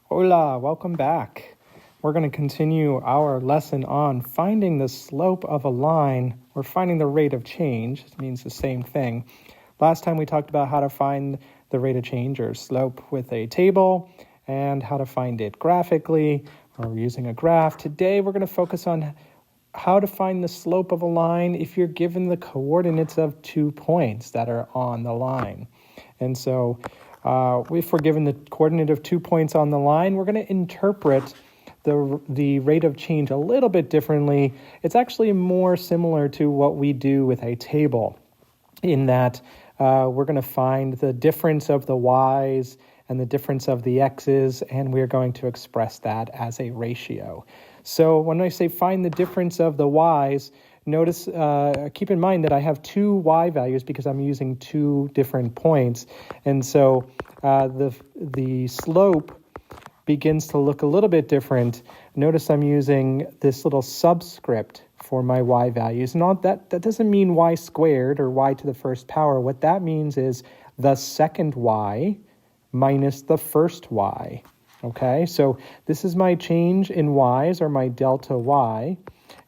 Hola, welcome back. We're going to continue our lesson on finding the slope of a line or finding the rate of change. It means the same thing. Last time we talked about how to find the rate of change or slope with a table and how to find it graphically or using a graph. Today we're going to focus on how to find the slope of a line if you're given the coordinates of 2 points that are on the line. And so if we're given the coordinate of 2 points on the line, we're going to interpret the rate of change a little bit differently. It's actually more similar to what we do with a table in that we're going to find the difference of the y's and the difference of the x's, and we're going to express that as a ratio. So when I say find the difference of the y's, notice, keep in mind that I have 2 y values because I'm using 2 different points. And so the slope begins to look a little bit different. Notice I'm using this little subscript for my y values. Not that doesn't mean y squared or y to the first power. What that means is the second y minus the first y. Okay, so this is my change in y's or my delta y.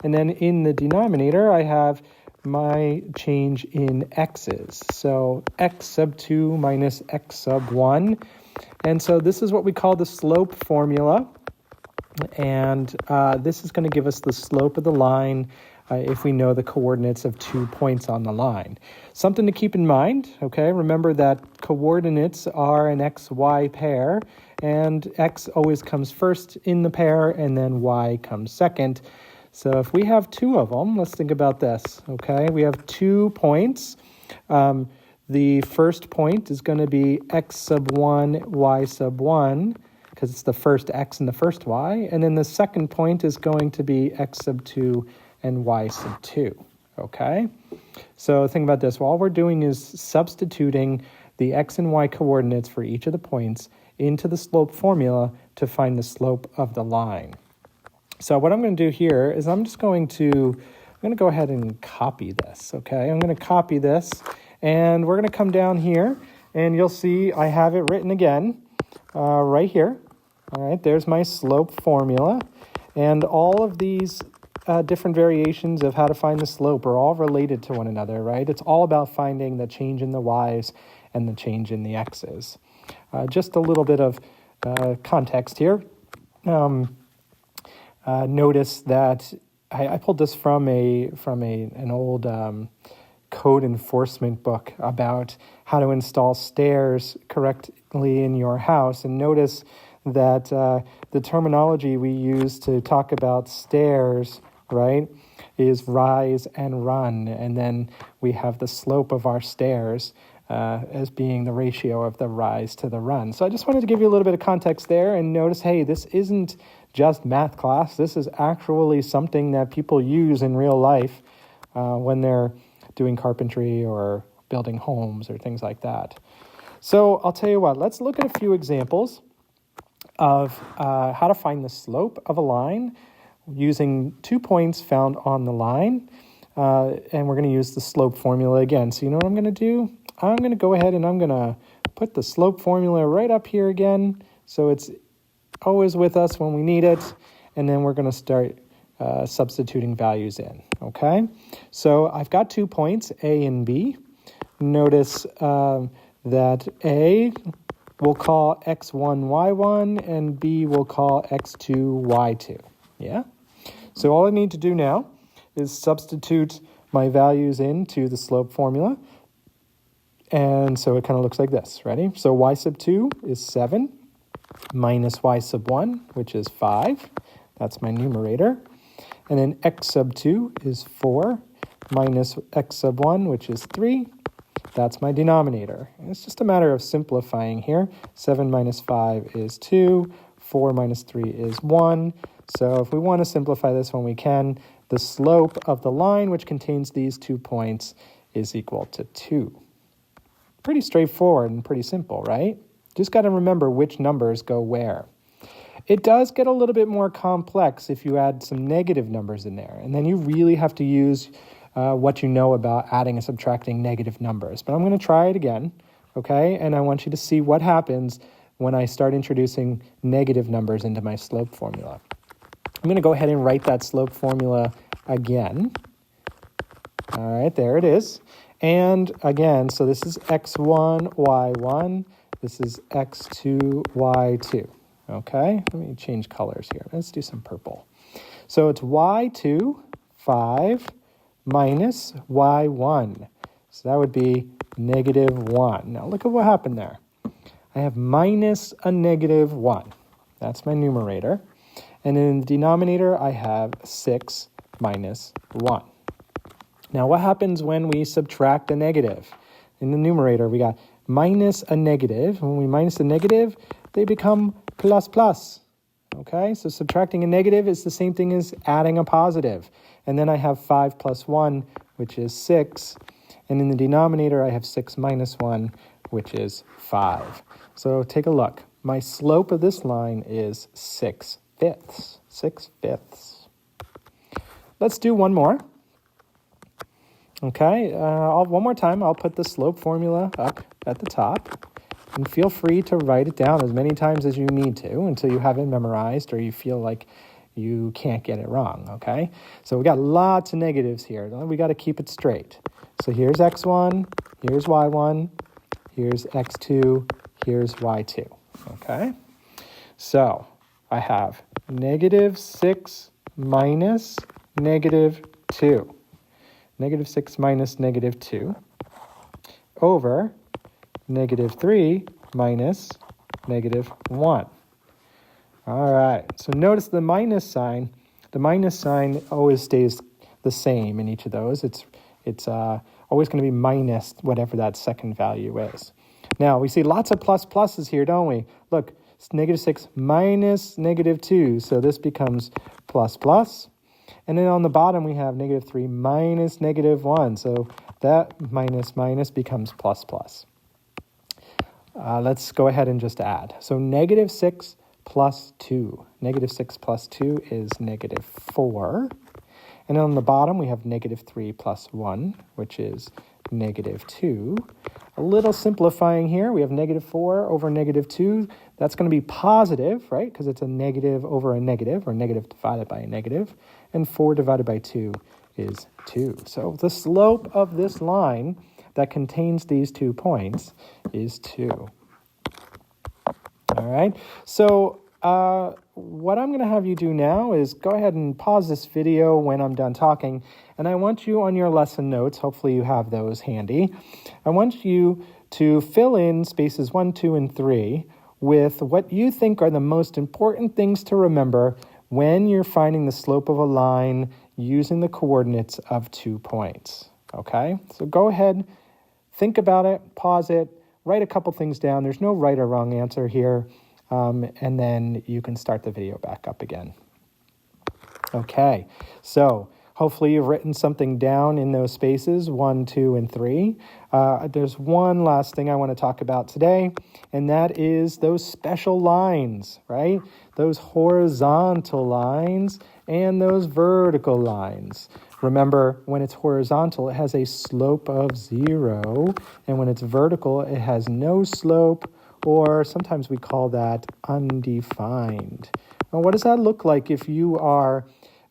And then in the denominator, I have my change in x's. So x sub 2 minus x sub 1. And so this is what we call the slope formula. And this is going to give us the slope of the line if we know the coordinates of 2 points on the line. Something to keep in mind, okay? Remember that coordinates are an x-y pair, and x always comes first in the pair, and then y comes second. So if we have 2 of them, let's think about this, okay? We have 2 points. The first point is going to be x sub 1, y sub 1, because it's the first x and the first y. And then the second point is going to be x sub 2 and y sub 2, okay? So think about this. All we're doing is substituting the x and y coordinates for each of the points into the slope formula to find the slope of the line. So what I'm going to do here is I'm going to go ahead and copy this, okay? I'm going to copy this, and we're going to come down here, and you'll see I have it written again right here. All right, there's my slope formula, and all of these different variations of how to find the slope are all related to one another, right? It's all about finding the change in the y's and the change in the x's. Just a little bit of context here. Notice that I pulled this from an old code enforcement book about how to install stairs correctly in your house. And notice that the terminology we use to talk about stairs, right, is rise and run. And then we have the slope of our stairs as being the ratio of the rise to the run. So I just wanted to give you a little bit of context there and notice, hey, this isn't just math class. This is actually something that people use in real life when they're doing carpentry or building homes or things like that. So I'll tell you what, let's look at a few examples of how to find the slope of a line using 2 points found on the line. And we're going to use the slope formula again. So you know what I'm going to do? I'm going to go ahead and I'm going to put the slope formula right up here again. So it's always with us when we need it. And then we're going to start substituting values in, okay? So I've got 2 points, A and B. Notice that A we'll call x1, y1, and B we'll call x2, y2, yeah? So all I need to do now is substitute my values into the slope formula. And so it kind of looks like this, ready? So y sub 2 is 7 minus y sub 1, which is 5. That's my numerator. And then x sub 2 is 4 minus x sub 1, which is 3. That's my denominator. And it's just a matter of simplifying here. 7 minus 5 is 2. 4 minus 3 is 1. So if we want to simplify this when we can, the slope of the line, which contains these 2 points, is equal to 2. Pretty straightforward and pretty simple, right? Just got to remember which numbers go where. It does get a little bit more complex if you add some negative numbers in there, and then you really have to use what you know about adding and subtracting negative numbers. But I'm going to try it again, okay? And I want you to see what happens when I start introducing negative numbers into my slope formula. I'm going to go ahead and write that slope formula again. All right, there it is. And again, so this is x1, y1. This is x2, y2. Okay, let me change colors here. Let's do some purple. So it's y2, 5, minus y1. So that would be -1. Now look at what happened there. I have minus a -1. That's my numerator. And in the denominator, I have 6 minus 1. Now what happens when we subtract a negative? In the numerator, we got minus a negative. When we minus a negative, they become plus plus. Okay, so subtracting a negative is the same thing as adding a positive. And then I have 5 plus 1, which is 6. And in the denominator, I have 6 minus 1, which is 5. So take a look. My slope of this line is 6/5. 6/5. Let's do one more. Okay, one more time. I'll put the slope formula up at the top. And feel free to write it down as many times as you need to until you have it memorized or you feel like you can't get it wrong, okay? So we got lots of negatives here. We got to keep it straight. So here's x1, here's y1, here's x2, here's y2, okay? So I have -6 minus -2. -6 minus -2 over -3 minus -1. All right, so notice the minus sign. The minus sign always stays the same in each of those. It's always going to be minus whatever that second value is. Now, we see lots of plus pluses here, don't we? Look, it's -6 minus -2, so this becomes plus plus. And then on the bottom, we have -3 minus -1, so that minus minus becomes plus plus. Let's go ahead and just add. So -6 plus 2. -6 plus 2 is -4. And on the bottom, we have -3 plus 1, which is -2. A little simplifying here. We have -4 over -2. That's going to be positive, right? Because it's a negative over a negative, or negative divided by a negative. And 4 divided by 2 is 2. So the slope of this line that contains these 2 points is 2. All right, so what I'm going to have you do now is go ahead and pause this video when I'm done talking, and I want you on your lesson notes, hopefully you have those handy, I want you to fill in spaces 1, 2, and 3 with what you think are the most important things to remember when you're finding the slope of a line using the coordinates of 2 points, okay? So go ahead, think about it, pause it, write a couple things down. There's no right or wrong answer here, and then you can start the video back up again. Okay, so hopefully you've written something down in those spaces, 1, 2, and 3. There's one last thing I want to talk about today, and that is those special lines, right? Those horizontal lines and those vertical lines. Remember, when it's horizontal, it has a slope of 0, and when it's vertical, it has no slope, or sometimes we call that undefined. Now, what does that look like if you are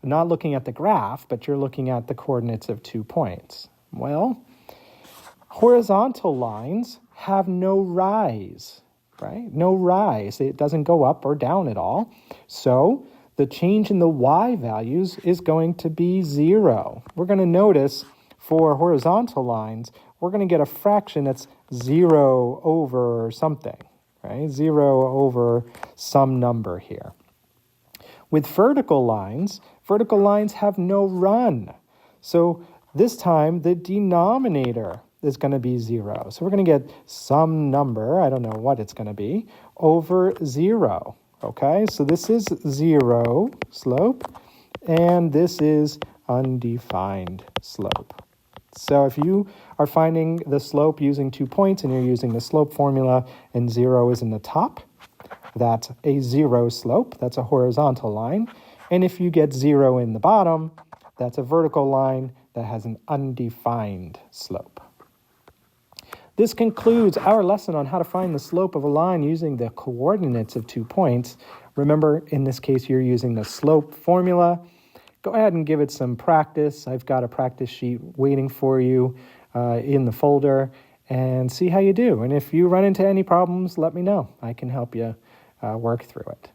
not looking at the graph, but you're looking at the coordinates of 2 points? Well, horizontal lines have no rise, right? No rise. It doesn't go up or down at all. So the change in the y values is going to be 0. We're going to notice for horizontal lines, we're going to get a fraction that's 0 over something, right? 0 over some number here. With vertical lines have no run. So this time the denominator is going to be 0. So we're going to get some number, I don't know what it's going to be, over 0. Okay, so this is 0 slope, and this is undefined slope. So if you are finding the slope using 2 points and you're using the slope formula and 0 is in the top, that's a 0 slope, that's a horizontal line. And if you get 0 in the bottom, that's a vertical line that has an undefined slope. This concludes our lesson on how to find the slope of a line using the coordinates of 2 points. Remember, in this case, you're using the slope formula. Go ahead and give it some practice. I've got a practice sheet waiting for you in the folder, and see how you do. And if you run into any problems, let me know. I can help you work through it.